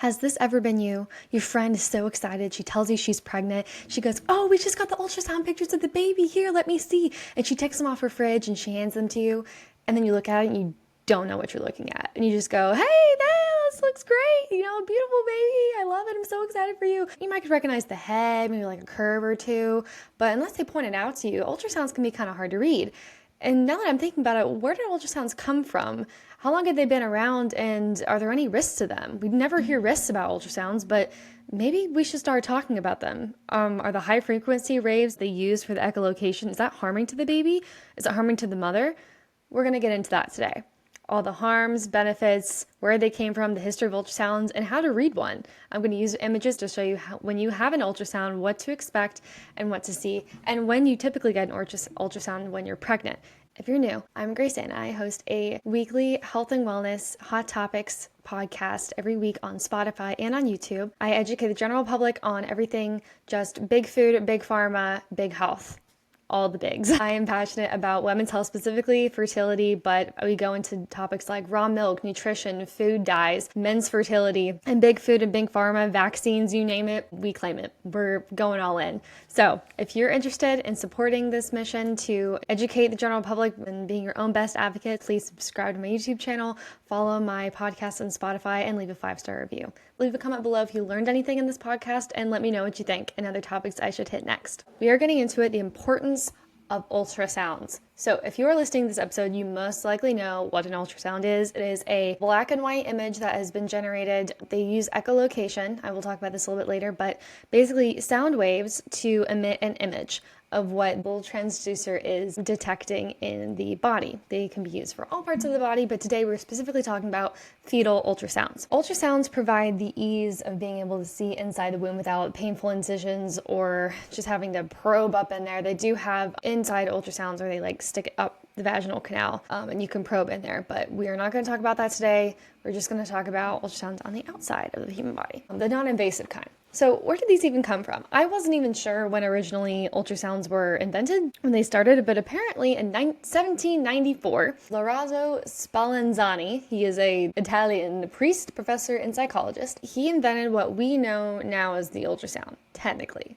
Has this ever been you? Your friend is so excited. She tells you she's pregnant. She goes, "Oh, we just got the ultrasound pictures of the baby. Here, let me see." And she takes them off her fridge and she hands them to you. And then you look at it and you don't know what you're looking at. And you just go, "Hey, this looks great. Beautiful baby. I love it. I'm so excited for you." You might recognize the head, maybe like a curve or two. But unless they point it out to you, ultrasounds can be kind of hard to read. And now that I'm thinking about it, where did ultrasounds come from? How long have they been around, and are there any risks to them? We never hear risks about ultrasounds, but maybe we should start talking about them. Are the high frequency waves they use for the echolocation, is that harming to the baby? Is it harming to the mother? We're going to get into that today. All the harms, benefits, where they came from, the history of ultrasounds, and how to read one. I'm going to use images to show you how, when you have an ultrasound, what to expect and what to see, and when you typically get an ultrasound when you're pregnant. If you're new, I'm Grace and I host a weekly health and wellness hot topics podcast every week on Spotify and on YouTube. I educate the general public on everything, just big food, big pharma, big health. All the bigs. I am passionate about women's health, specifically fertility, but we go into topics like raw milk, nutrition, food dyes, men's fertility, and big food and big pharma, vaccines, you name it, we claim it. We're going all in. So if you're interested in supporting this mission to educate the general public and being your own best advocate, please subscribe to my YouTube channel, follow my podcast on Spotify, and leave a 5-star review. Leave a comment below if you learned anything in this podcast, and let me know what you think and other topics I should hit next. We are getting into it, the importance of ultrasounds. So if you are listening to this episode, you most likely know what an ultrasound is. It is a black and white image that has been generated. They use echolocation. I will talk about this a little bit later, but basically sound waves to emit an image of what the transducer is detecting in the body. They can be used for all parts of the body, but today we're specifically talking about fetal ultrasounds. Ultrasounds provide the ease of being able to see inside the womb without painful incisions or just having to probe up in there. They do have inside ultrasounds where they stick it up the vaginal canal and you can probe in there, but we are not going to talk about that today. We're just going to talk about ultrasounds on the outside of the human body, the non-invasive kind. So where did these even come from? I wasn't even sure when originally ultrasounds were invented, when they started, but apparently in 1794, Lorenzo Spallanzani, he is an Italian priest, professor, and psychologist. He invented what we know now as the ultrasound, technically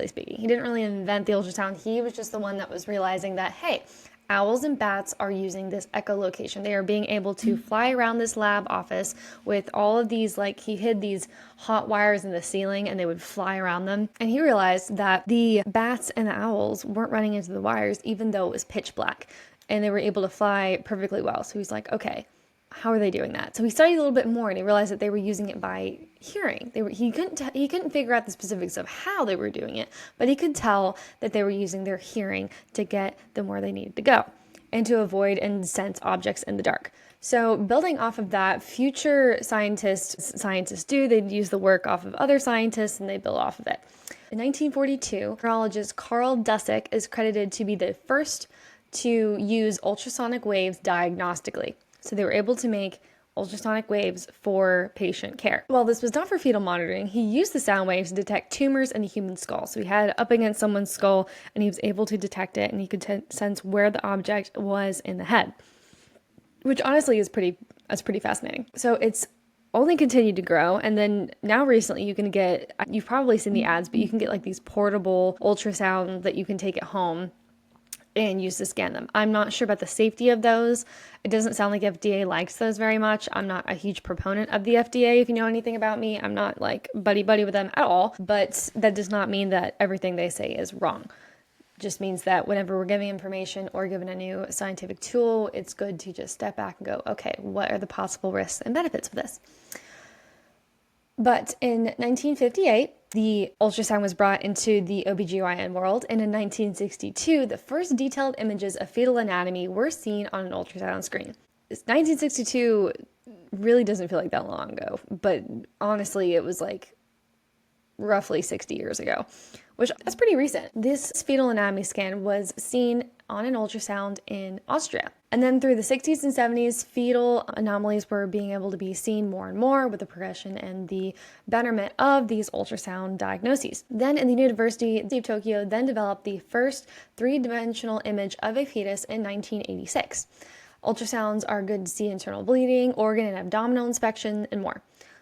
speaking. He didn't really invent the ultrasound. He was just the one that was realizing that, hey, owls and bats are using this echolocation. They are being able to fly around this lab office with all of these, he hid these hot wires in the ceiling and they would fly around them. And he realized that the bats and the owls weren't running into the wires even though it was pitch black. And they were able to fly perfectly well. So he's like, okay, how are they doing that? So he studied a little bit more and he realized that they were using it by hearing. He couldn't figure out the specifics of how they were doing it, but he could tell that they were using their hearing to get them where they needed to go and to avoid and sense objects in the dark. So building off of that, future scientists they'd use the work off of other scientists and they build off of it. In 1942, neurologist Carl Dusek is credited to be the first to use ultrasonic waves diagnostically. So they were able to make ultrasonic waves for patient care. While this was not for fetal monitoring, he used the sound waves to detect tumors in the human skull. So he had it up against someone's skull and he was able to detect it and he could sense where the object was in the head, which honestly is pretty fascinating. So it's only continued to grow. And then now recently you've probably seen the ads, but you can get these portable ultrasound that you can take at home and use to scan them. I'm not sure about the safety of those. It doesn't sound like FDA likes those very much. I'm not a huge proponent of the FDA. If you know anything about me, I'm not buddy with them at all, but that does not mean that everything they say is wrong. It just means that whenever we're giving information or given a new scientific tool, it's good to just step back and go, okay, what are the possible risks and benefits of this? But in 1958, the ultrasound was brought into the OBGYN world, and in 1962, the first detailed images of fetal anatomy were seen on an ultrasound screen. 1962 really doesn't feel like that long ago, but honestly, it was roughly 60 years ago, which that's pretty recent. This fetal anatomy scan was seen on an ultrasound in Austria. And then through the 60s and 70s, fetal anomalies were being able to be seen more and more with the progression and the betterment of these ultrasound diagnoses. Then in the University of Tokyo then developed the first three-dimensional image of a fetus in 1986. Ultrasounds are good to see internal bleeding, organ and abdominal inspection, and more.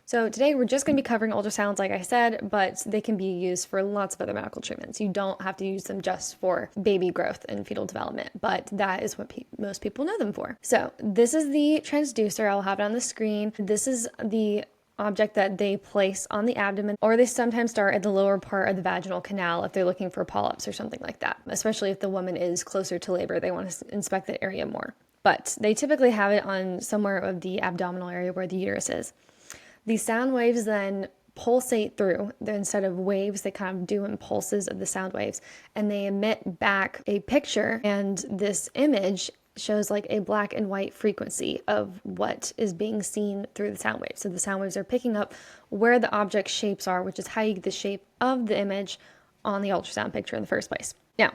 So today we're just going to be covering ultrasounds, like I said, but they can be used for lots of other medical treatments. You don't have to use them just for baby growth and fetal development, but that is what most people know them for. So this is the transducer. I'll have it on the screen. This is the object that they place on the abdomen, or they sometimes start at the lower part of the vaginal canal if they're looking for polyps or something like that, especially if the woman is closer to labor. They want to inspect that area more. But they typically have it on somewhere of the abdominal area where the uterus is. These sound waves then pulsate through. Instead of waves, they kind of do impulses of the sound waves, and they emit back a picture, and this image shows like a black and white frequency of what is being seen through the sound waves. So the sound waves are picking up where the object shapes are, which is how you get the shape of the image on the ultrasound picture in the first place. Now,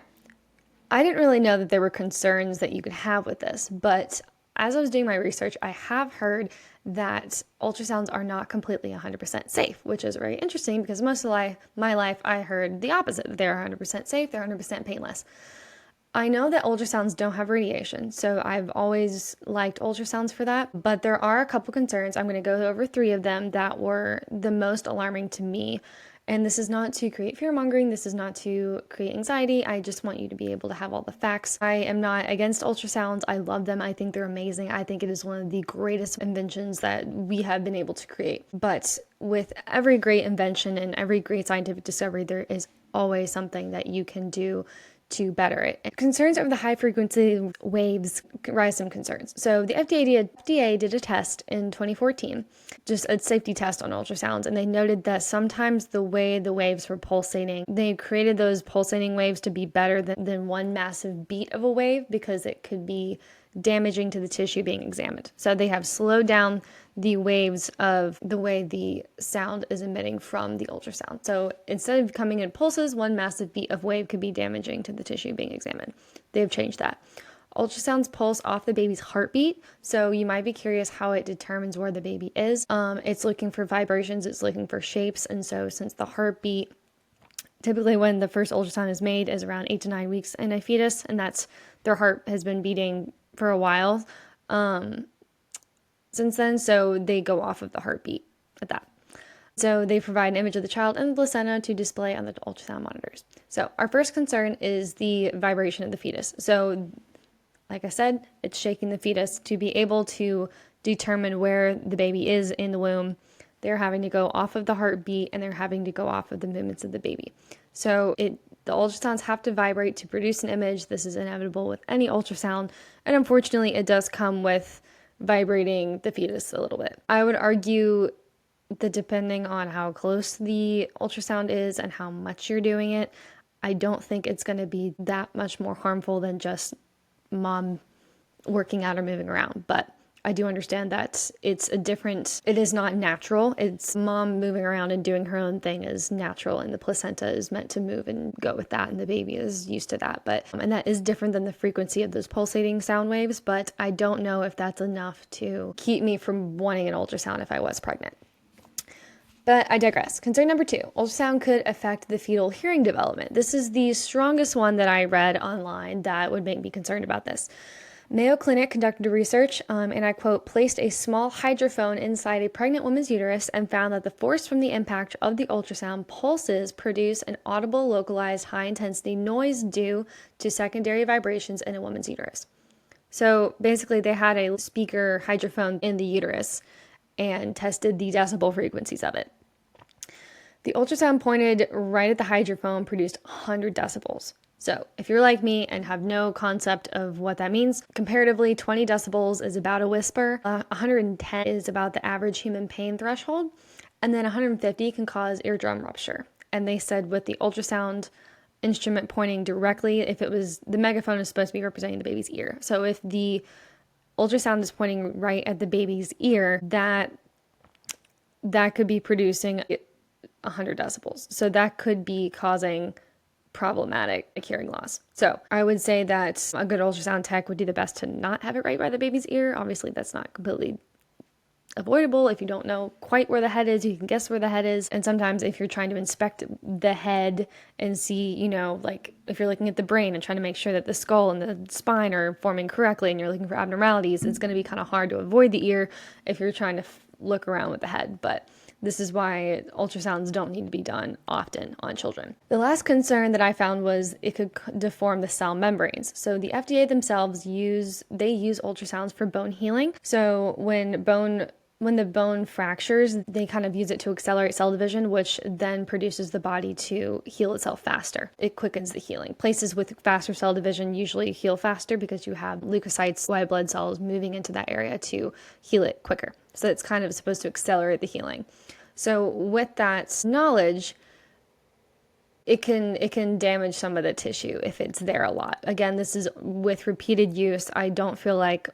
I didn't really know that there were concerns that you could have with this, but as I was doing my research, I have heard that ultrasounds are not completely 100% safe, which is very interesting because most of my life I heard the opposite, that they're 100% safe, they're 100% painless. I know that ultrasounds don't have radiation, so I've always liked ultrasounds for that, but there are a couple concerns. I'm going to go over 3 of them that were the most alarming to me. And this is not to create fear-mongering, this is not to create anxiety, I just want you to be able to have all the facts. I am not against ultrasounds, I love them, I think they're amazing, I think it is one of the greatest inventions that we have been able to create. But with every great invention and every great scientific discovery, there is always something that you can do to better it. Concerns over the high frequency waves rise some concerns. So the FDA did a test in 2014, just a safety test on ultrasounds, and they noted that sometimes the way the waves were pulsating, they created those pulsating waves to be better than one massive beat of a wave because it could be damaging to the tissue being examined. So they have slowed down the waves of the way the sound is emitting from the ultrasound. So instead of coming in pulses, one massive beat of wave could be damaging to the tissue being examined. They've changed that. Ultrasounds pulse off the baby's heartbeat, so you might be curious how it determines where the baby is. It's looking for vibrations, it's looking for shapes, and so since the heartbeat, typically when the first ultrasound is made, is around 8 to 9 weeks in a fetus, and that's their heart has been beating for a while since then, so they go off of the heartbeat at that. So they provide an image of the child and the placenta to display on the ultrasound monitors. So our first concern is the vibration of the fetus. So like I said, it's shaking the fetus to be able to determine where the baby is in the womb. They're having to go off of the heartbeat and they're having to go off of the movements of the baby. So the ultrasounds have to vibrate to produce an image. This is inevitable with any ultrasound, and unfortunately it does come with vibrating the fetus a little bit. I would argue that depending on how close the ultrasound is and how much you're doing it, I don't think it's going to be that much more harmful than just mom working out or moving around. But I do understand that it is not natural. It's mom moving around and doing her own thing is natural, and the placenta is meant to move and go with that, and the baby is used to that. And that is different than the frequency of those pulsating sound waves, but I don't know if that's enough to keep me from wanting an ultrasound if I was pregnant. But I digress. Concern number 2, ultrasound could affect the fetal hearing development. This is the strongest one that I read online that would make me concerned about this. Mayo Clinic conducted research, and I quote, placed a small hydrophone inside a pregnant woman's uterus and found that the force from the impact of the ultrasound pulses produce an audible, localized, high-intensity noise due to secondary vibrations in a woman's uterus. So basically they had a speaker hydrophone in the uterus and tested the decibel frequencies of it. The ultrasound pointed right at the hydrophone, produced 100 decibels. So if you're like me and have no concept of what that means, comparatively 20 decibels is about a whisper, 110 is about the average human pain threshold, and then 150 can cause eardrum rupture. And they said with the ultrasound instrument pointing directly, the megaphone is supposed to be representing the baby's ear. So if the ultrasound is pointing right at the baby's ear, that could be producing 100 decibels. So that could be causing problematic hearing loss. So I would say that a good ultrasound tech would do the best to not have it right by the baby's ear. Obviously, that's not completely avoidable. If you don't know quite where the head is, you can guess where the head is. And sometimes if you're trying to inspect the head and see, like if you're looking at the brain and trying to make sure that the skull and the spine are forming correctly and you're looking for abnormalities, it's going to be kind of hard to avoid the ear if you're trying to look around with the head. But This is why ultrasounds don't need to be done often on children. The last concern that I found was it could deform the cell membranes. So the FDA themselves use ultrasounds for bone healing. So when the bone fractures, they kind of use it to accelerate cell division, which then produces the body to heal itself faster. It quickens the healing. Places with faster cell division usually heal faster because you have leukocytes, white blood cells moving into that area to heal it quicker. So it's kind of supposed to accelerate the healing. So with that knowledge, it can damage some of the tissue if it's there a lot. Again, this is with repeated use. I don't feel like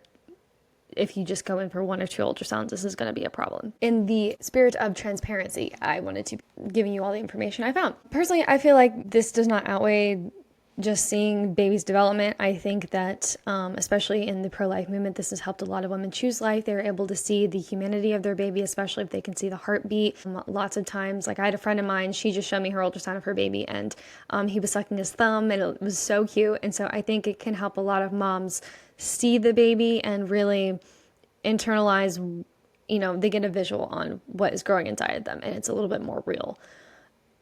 if you just go in for 1 or 2 ultrasounds, this is going to be a problem. In the spirit of transparency, I wanted to give you all the information I found. Personally, I feel like this does not outweigh just seeing babies' development. I think that, especially in the pro-life movement, this has helped a lot of women choose life. They're able to see the humanity of their baby, especially if they can see the heartbeat. Lots of times, like I had a friend of mine, she just showed me her ultrasound of her baby, and he was sucking his thumb, and it was so cute. And so I think it can help a lot of moms see the baby and really internalize, they get a visual on what is growing inside them, and it's a little bit more real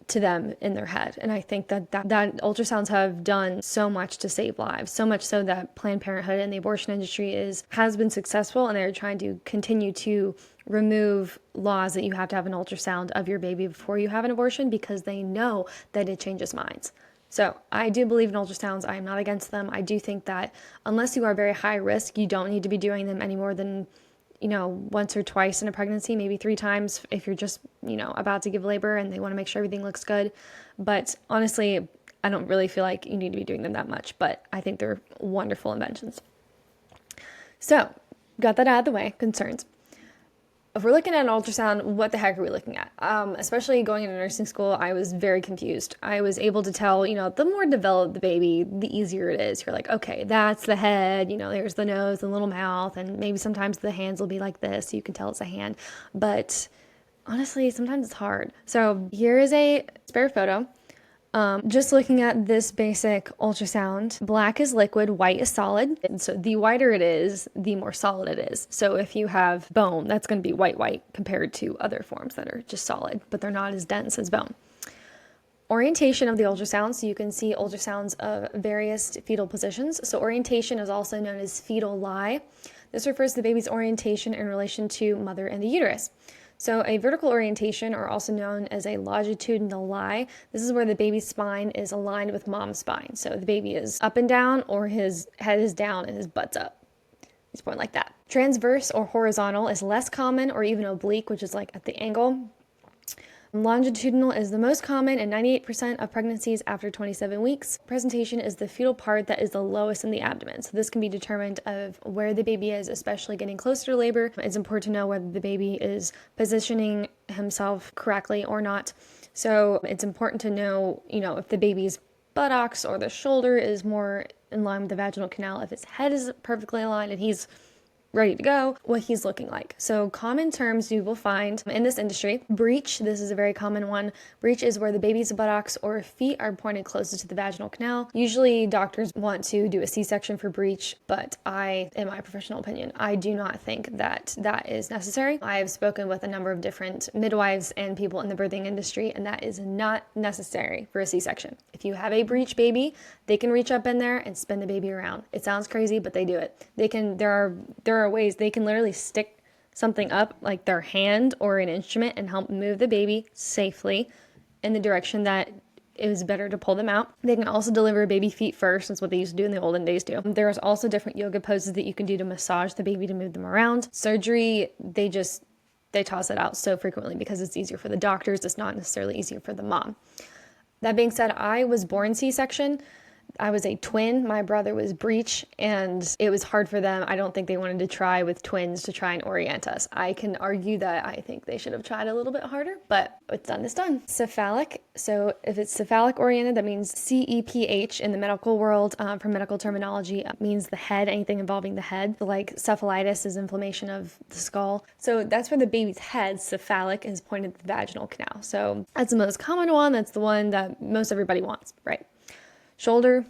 to them in their head. And I think that ultrasounds have done so much to save lives, so much so that Planned Parenthood and the abortion industry has been successful, and they're trying to continue to remove laws that you have to have an ultrasound of your baby before you have an abortion, because they know that it changes minds. So I do believe in ultrasounds. I am not against them. I do think that unless you are very high risk, you don't need to be doing them any more than once or twice in a pregnancy, maybe 3 times if you're just, about to give labor and they want to make sure everything looks good. But honestly, I don't really feel like you need to be doing them that much, but I think they're wonderful inventions. So, got that out of the way, concerns. If we're looking at an ultrasound, what the heck are we looking at? Especially going into nursing school, I was very confused. I was able to tell, the more developed the baby, the easier it is. You're like, okay, that's the head, there's the nose and little mouth, and maybe sometimes the hands will be like this, so you can tell it's a hand. But honestly, sometimes it's hard. So here is a spare photo. Just looking at this basic ultrasound, black is liquid, white is solid. And so the whiter it is, the more solid it is. So if you have bone, that's going to be white compared to other forms that are just solid, but they're not as dense as bone. Orientation of the ultrasound. So you can see ultrasounds of various fetal positions. So orientation is also known as fetal lie. This refers to the baby's orientation in relation to mother and the uterus. So a vertical orientation, or also known as a longitudinal lie, this is where the baby's spine is aligned with mom's spine. So the baby is up and down, or his head is down and his butt's up. He's pointing like that. Transverse or horizontal is less common, or even oblique, which is like at the angle. Longitudinal is the most common in 98% of pregnancies after 27 weeks. Presentation is the fetal part that is the lowest in the abdomen. So this can be determined of where the baby is, especially getting closer to labor. It's important to know whether the baby is positioning himself correctly or not. So it's important to know, if the baby's buttocks or the shoulder is more in line with the vaginal canal, if his head is perfectly aligned and he's ready to go, what he's looking like. So common terms you will find in this industry. Breech, this is a very common one. Breech is where the baby's buttocks or feet are pointed closest to the vaginal canal. Usually doctors want to do a C-section for breech, but in my professional opinion, I do not think that is necessary. I have spoken with a number of different midwives and people in the birthing industry, and that is not necessary for a C-section. If you have a breech baby, they can reach up in there and spin the baby around. It sounds crazy, but they do it. There are ways they can literally stick something up, like their hand or an instrument, and help move the baby safely in the direction that it was better to pull them out. They can also deliver baby feet first. That's what they used to do in the olden days too. There's also different yoga poses that you can do to massage the baby to move them around. Surgery, they toss it out so frequently because it's easier for the doctors. It's not necessarily easier for the mom. That being said, I was born C-section. I was a twin. My brother was breech, and it was hard for them. I don't think they wanted to try with twins to try and orient us. I can argue that I think they should have tried a little bit harder, but what's done is done. Cephalic. So if it's cephalic oriented, that means CEPH in the medical world. For medical terminology, means the head, anything involving the head. Like cephalitis is inflammation of the skull. So that's where the baby's head, cephalic, is pointed to the vaginal canal. So that's the most common one. That's the one that most everybody wants, right? Shoulder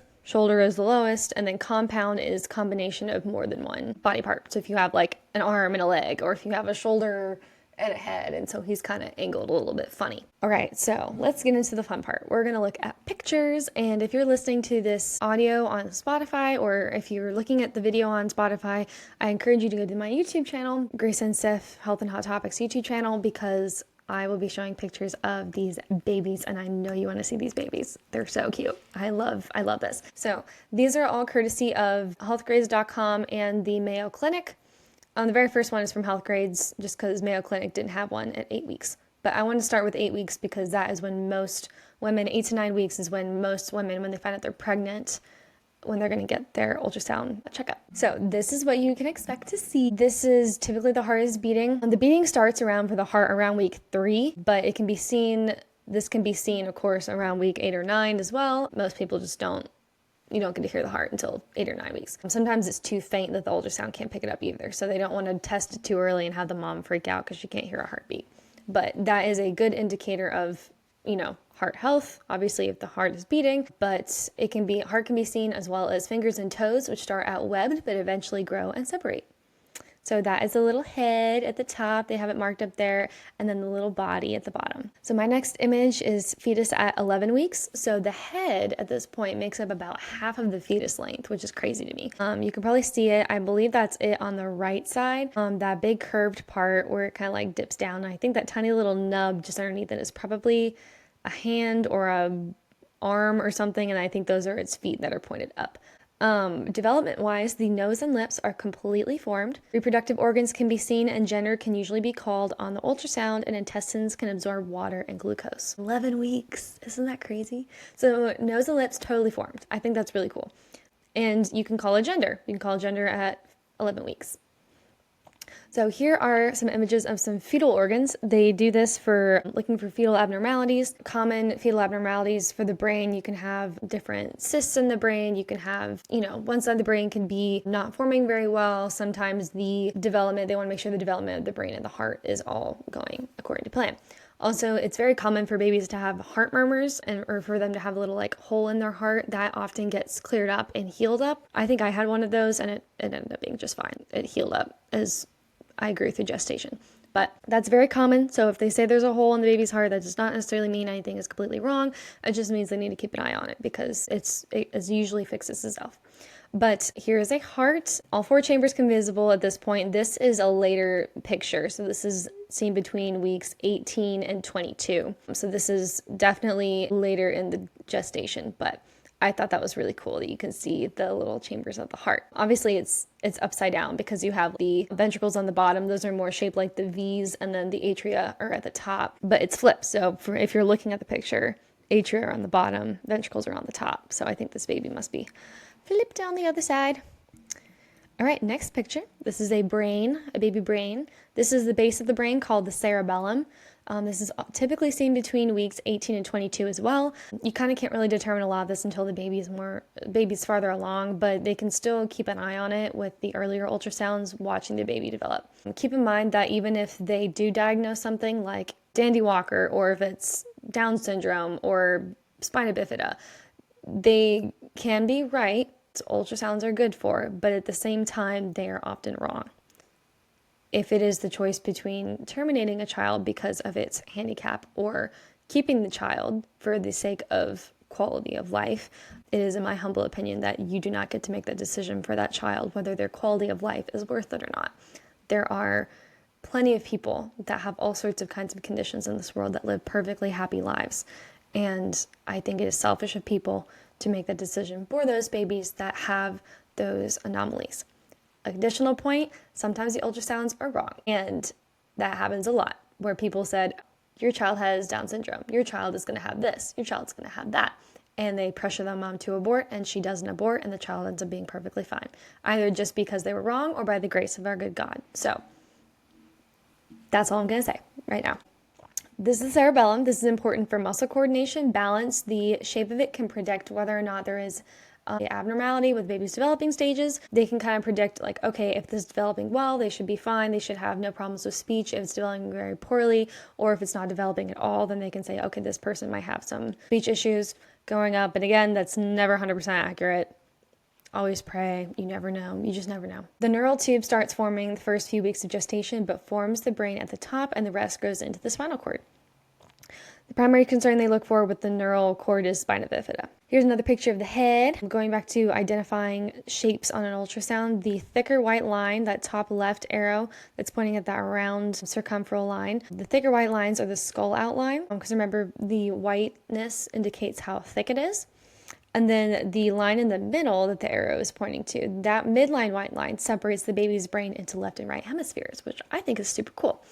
is the lowest, and then compound is combination of more than one body part. So if you have like an arm and a leg, or if you have a shoulder and a head, and so he's kind of angled a little bit funny. All right, so let's get into the fun part. We're gonna look at pictures, and if you're listening to this audio on Spotify, or if you're looking at the video on Spotify, I encourage you to go to my YouTube channel, Grace and Steph Health and Hot Topics YouTube channel, because I will be showing pictures of these babies, and I know you want to see these babies. They're so cute. I love this. So these are all courtesy of healthgrades.com and the Mayo Clinic. The very first one is from Healthgrades, just because Mayo Clinic didn't have one at 8 weeks. But I want to start with 8 weeks because that is when most women, 8 to 9 weeks is when most women, when they find out they're pregnant, when they're going to get their ultrasound checkup. So this is what you can expect to see. This is typically the heart is beating. The beating starts around for the heart around week 3, but it can be seen, this can be seen, of course, around week 8 or 9 as well. Most people just you don't get to hear the heart until 8 or 9 weeks. Sometimes it's too faint that the ultrasound can't pick it up either, so they don't want to test it too early and have the mom freak out because she can't hear a heartbeat. But that is a good indicator of, heart health, obviously if the heart is beating, but heart can be seen as well as fingers and toes, which start out webbed but eventually grow and separate. So that is a little head at the top, they have it marked up there, and then the little body at the bottom. So my next image is fetus at 11 weeks. So the head at this point makes up about half of the fetus length, which is crazy to me. You can probably see it. I believe that's it on the right side. That big curved part where it kind of like dips down. I think that tiny little nub just underneath it is probably a hand or a arm or something, and I think those are its feet that are pointed up. Development-wise, the nose and lips are completely formed. Reproductive organs can be seen and gender can usually be called on the ultrasound, and intestines can absorb water and glucose. 11 weeks. Isn't that crazy? So nose and lips totally formed. I think that's really cool. And you can call a gender. You can call a gender at 11 weeks. So here are some images of some fetal organs. They do this for looking for fetal abnormalities. Common fetal abnormalities for the brain, you can have different cysts in the brain. You can have, one side of the brain can be not forming very well. Sometimes they want to make sure the development of the brain and the heart is all going according to plan. Also, it's very common for babies to have heart murmurs or for them to have a little hole in their heart. That often gets cleared up and healed up. I think I had one of those and it ended up being just fine. It healed up as I agree through gestation. But that's very common. So if they say there's a hole in the baby's heart, that does not necessarily mean anything is completely wrong. It just means they need to keep an eye on it because it usually fixes itself. But here is a heart. All 4 chambers can be visible at this point. This is a later picture. So this is seen between weeks 18 and 22. So this is definitely later in the gestation, but I thought that was really cool that you can see the little chambers of the heart. Obviously, it's upside down because you have the ventricles on the bottom. Those are more shaped like the V's, and then the atria are at the top, but it's flipped. So if you're looking at the picture, atria are on the bottom, ventricles are on the top. So I think this baby must be flipped down the other side. All right, next picture. This is a brain, a baby brain. This is the base of the brain called the cerebellum. This is typically seen between weeks 18 and 22 as well. You kind of can't really determine a lot of this until the baby's farther along, but they can still keep an eye on it with the earlier ultrasounds watching the baby develop. Keep in mind that even if they do diagnose something like Dandy Walker, or if it's Down syndrome or spina bifida, they can be right. Ultrasounds are good for, but at the same time, they are often wrong. If it is the choice between terminating a child because of its handicap or keeping the child for the sake of quality of life, it is, in my humble opinion, that you do not get to make that decision for that child, whether their quality of life is worth it or not. There are plenty of people that have all sorts of kinds of conditions in this world that live perfectly happy lives. And I think it is selfish of people to make that decision for those babies that have those anomalies. Additional point, sometimes the ultrasounds are wrong. And that happens a lot, where people said, your child has Down syndrome, your child is going to have this, your child's going to have that. And they pressure the mom to abort, and she doesn't abort, and the child ends up being perfectly fine. Either just because they were wrong or by the grace of our good God. So that's all I'm going to say right now. This is the cerebellum. This is important for muscle coordination, balance. The shape of it can predict whether or not there is an abnormality with baby's developing stages. They can kind of predict, like, okay, if this is developing well, they should be fine. They should have no problems with speech. If it's developing very poorly, or if it's not developing at all, then they can say, okay, this person might have some speech issues growing up. But again, that's never 100% accurate. Always pray. You never know. You just never know. The neural tube starts forming the first few weeks of gestation, but forms the brain at the top, and the rest goes into the spinal cord. The primary concern they look for with the neural cord is spina bifida. Here's another picture of the head. Going back to identifying shapes on an ultrasound, the thicker white line, that top left arrow that's pointing at that round circumferential line, the thicker white lines are the skull outline, because remember, the whiteness indicates how thick it is. And then the line in the middle that the arrow is pointing to, that midline white line separates the baby's brain into left and right hemispheres, which I think is super cool.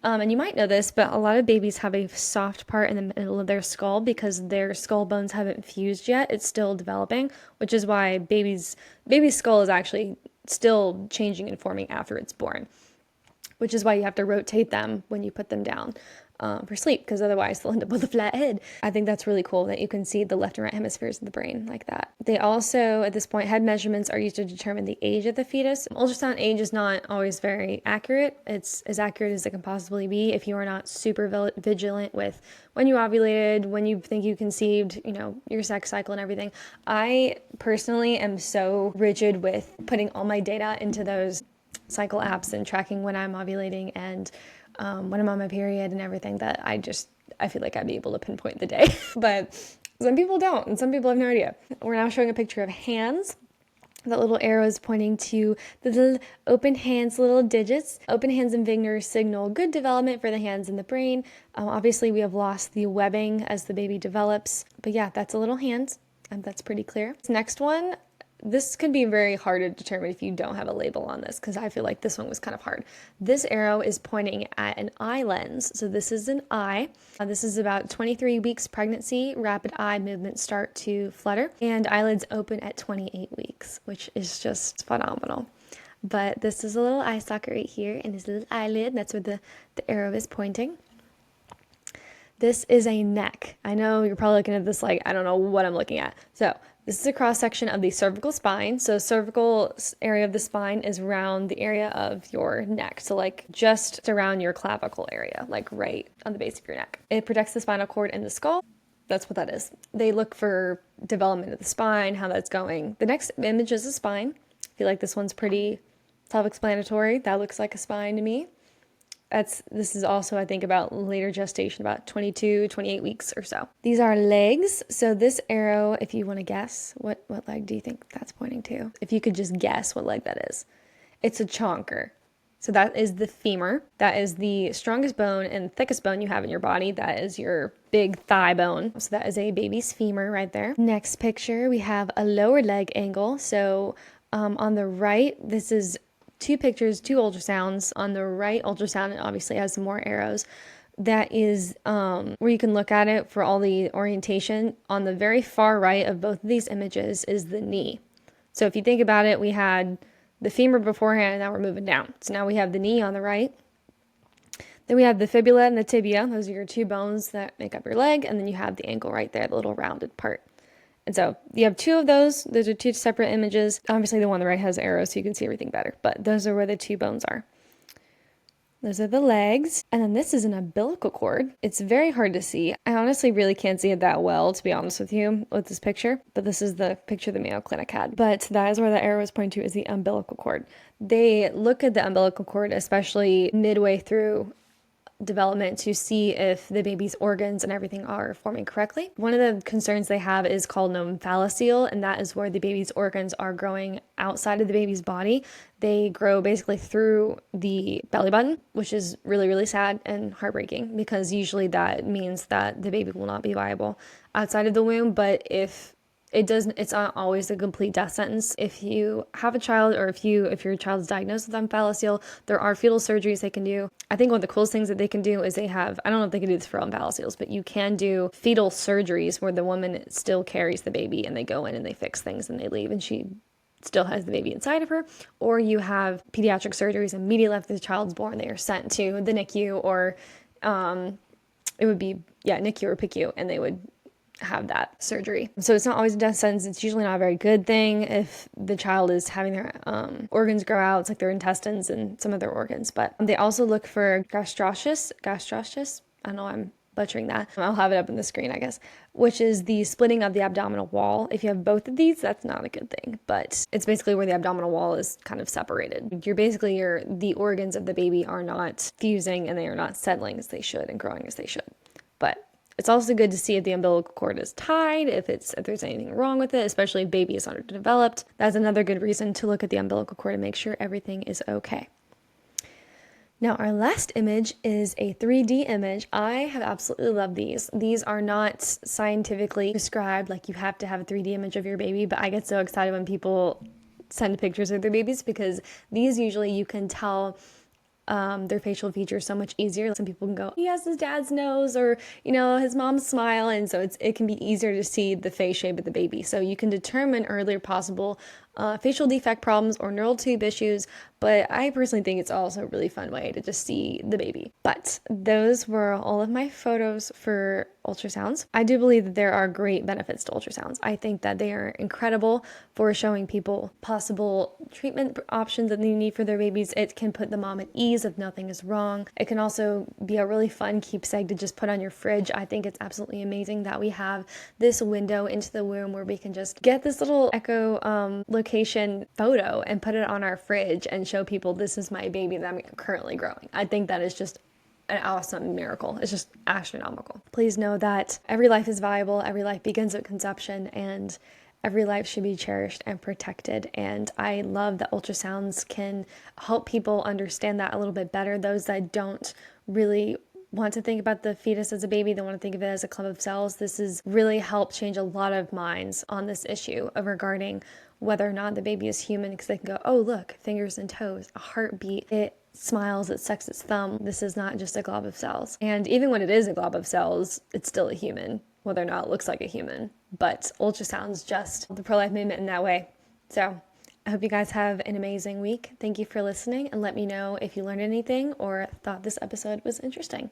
And you might know this, but a lot of babies have a soft part in the middle of their skull because their skull bones haven't fused yet. It's still developing, which is why baby's skull is actually still changing and forming after it's born, which is why you have to rotate them when you put them down for sleep, because otherwise they'll end up with a flat head. I think that's really cool that you can see the left and right hemispheres of the brain like that. They also, at this point, head measurements are used to determine the age of the fetus. Ultrasound age is not always very accurate. It's as accurate as it can possibly be if you are not super vigilant with when you ovulated, when you think you conceived, your sex cycle and everything. I personally am so rigid with putting all my data into those cycle apps and tracking when I'm ovulating and when I'm on my period and everything, that I feel like I'd be able to pinpoint the day. But some people don't, and some people have no idea. We're now showing a picture of hands. That little arrow is pointing to the little open hands, little digits. Open hands and fingers signal good development for the hands and the brain. Obviously, we have lost the webbing as the baby develops. But yeah, that's a little hand, and that's pretty clear. This next one, this could be very hard to determine if you don't have a label on this, because I feel like this one was kind of hard. This arrow is pointing at an eye lens. So this is an eye. This is about 23 weeks pregnancy. Rapid eye movements start to flutter, and eyelids open at 28 weeks, which is just phenomenal. But this is a little eye socket right here, and this little eyelid, that's where the arrow is pointing. This is a neck. I know you're probably looking at this like, I don't know what I'm looking at. So this is a cross section of the cervical spine. So cervical area of the spine is around the area of your neck. So like just around your clavicle area, like right on the base of your neck. It protects the spinal cord and the skull. That's what that is. They look for development of the spine, how that's going. The next image is a spine. I feel like this one's pretty self-explanatory. That looks like a spine to me. This is also, I think, about later gestation, about 22, 28 weeks or so. These are legs. So this arrow, if you want to guess, what leg do you think that's pointing to? If you could just guess what leg that is. It's a chonker. So that is the femur. That is the strongest bone and thickest bone you have in your body. That is your big thigh bone. So that is a baby's femur right there. Next picture, we have a lower leg angle. So on the right, this is two pictures, two ultrasounds. On the right ultrasound, it obviously has some more arrows. That is where you can look at it for all the orientation. On the very far right of both of these images is the knee. So if you think about it, we had the femur beforehand, and now we're moving down. So now we have the knee on the right. Then we have the fibula and the tibia. Those are your two bones that make up your leg. And then you have the ankle right there, the little rounded part. And so you have two of those. Those are two separate images. Obviously, the one on the right has arrows, so you can see everything better. But those are where the two bones are. Those are the legs. And then this is an umbilical cord. It's very hard to see. I honestly really can't see it that well, to be honest with you, with this picture. But this is the picture the Mayo Clinic had. But that is where the arrow is pointing to, is the umbilical cord. They look at the umbilical cord, especially midway through development, to see if the baby's organs and everything are forming correctly. One of the concerns they have is called omphalocele, and that is where the baby's organs are growing outside of the baby's body. They grow basically through the belly button, which is really, really sad and heartbreaking, because usually that means that the baby will not be viable outside of the womb. But if it's not always a complete death sentence. If you have a child, or if your child is diagnosed with omphalocele, there are fetal surgeries they can do. I think one of the coolest things that they can do is I don't know if they can do this for omphalocele, but you can do fetal surgeries where the woman still carries the baby, and they go in and they fix things and they leave, and she still has the baby inside of her. Or you have pediatric surgeries immediately after the child's born. They are sent to the NICU, or it would be, NICU or PICU, and they would have that surgery. So it's not always a death sentence. It's usually not a very good thing if the child is having their organs grow out. It's like their intestines and some of their organs. But they also look for gastroschisis. I know I'm butchering that. I'll have it up on the screen, I guess, which is the splitting of the abdominal wall. If you have both of these, that's not a good thing, but it's basically where the abdominal wall is kind of separated. The organs of the baby are not fusing and they are not settling as they should and growing as they should. But it's also good to see if the umbilical cord is tied, if there's anything wrong with it, especially if baby is underdeveloped. That's another good reason to look at the umbilical cord and make sure everything is okay. Now, our last image is a 3D image. I have absolutely loved these. These are not scientifically described, like you have to have a 3D image of your baby, but I get so excited when people send pictures of their babies because these usually you can tell their facial features so much easier. Some people can go, he has his dad's nose or, his mom's smile. And so it can be easier to see the face shape of the baby. So you can determine earlier possible facial defect problems or neural tube issues. But I personally think it's also a really fun way to just see the baby. But those were all of my photos for ultrasounds. I do believe that there are great benefits to ultrasounds. I think that they are incredible for showing people possible treatment options that they need for their babies. It can put the mom at ease if nothing is wrong. It can also be a really fun keepsake to just put on your fridge. I think it's absolutely amazing that we have this window into the womb where we can just get this little echo location photo and put it on our fridge and show people this is my baby that I'm currently growing. I think that is just an awesome miracle. It's just astronomical. Please know that every life is valuable, every life begins at conception, and every life should be cherished and protected. And I love that ultrasounds can help people understand that a little bit better. Those that don't really want to think about the fetus as a baby, they want to think of it as a clump of cells. This has really helped change a lot of minds on this issue of regarding whether or not the baby is human, because they can go, oh, look, fingers and toes, a heartbeat, it smiles, it sucks its thumb. This is not just a glob of cells. And even when it is a glob of cells, it's still a human, whether or not it looks like a human. But ultrasounds just the pro-life movement in that way. So I hope you guys have an amazing week. Thank you for listening, and let me know if you learned anything or thought this episode was interesting.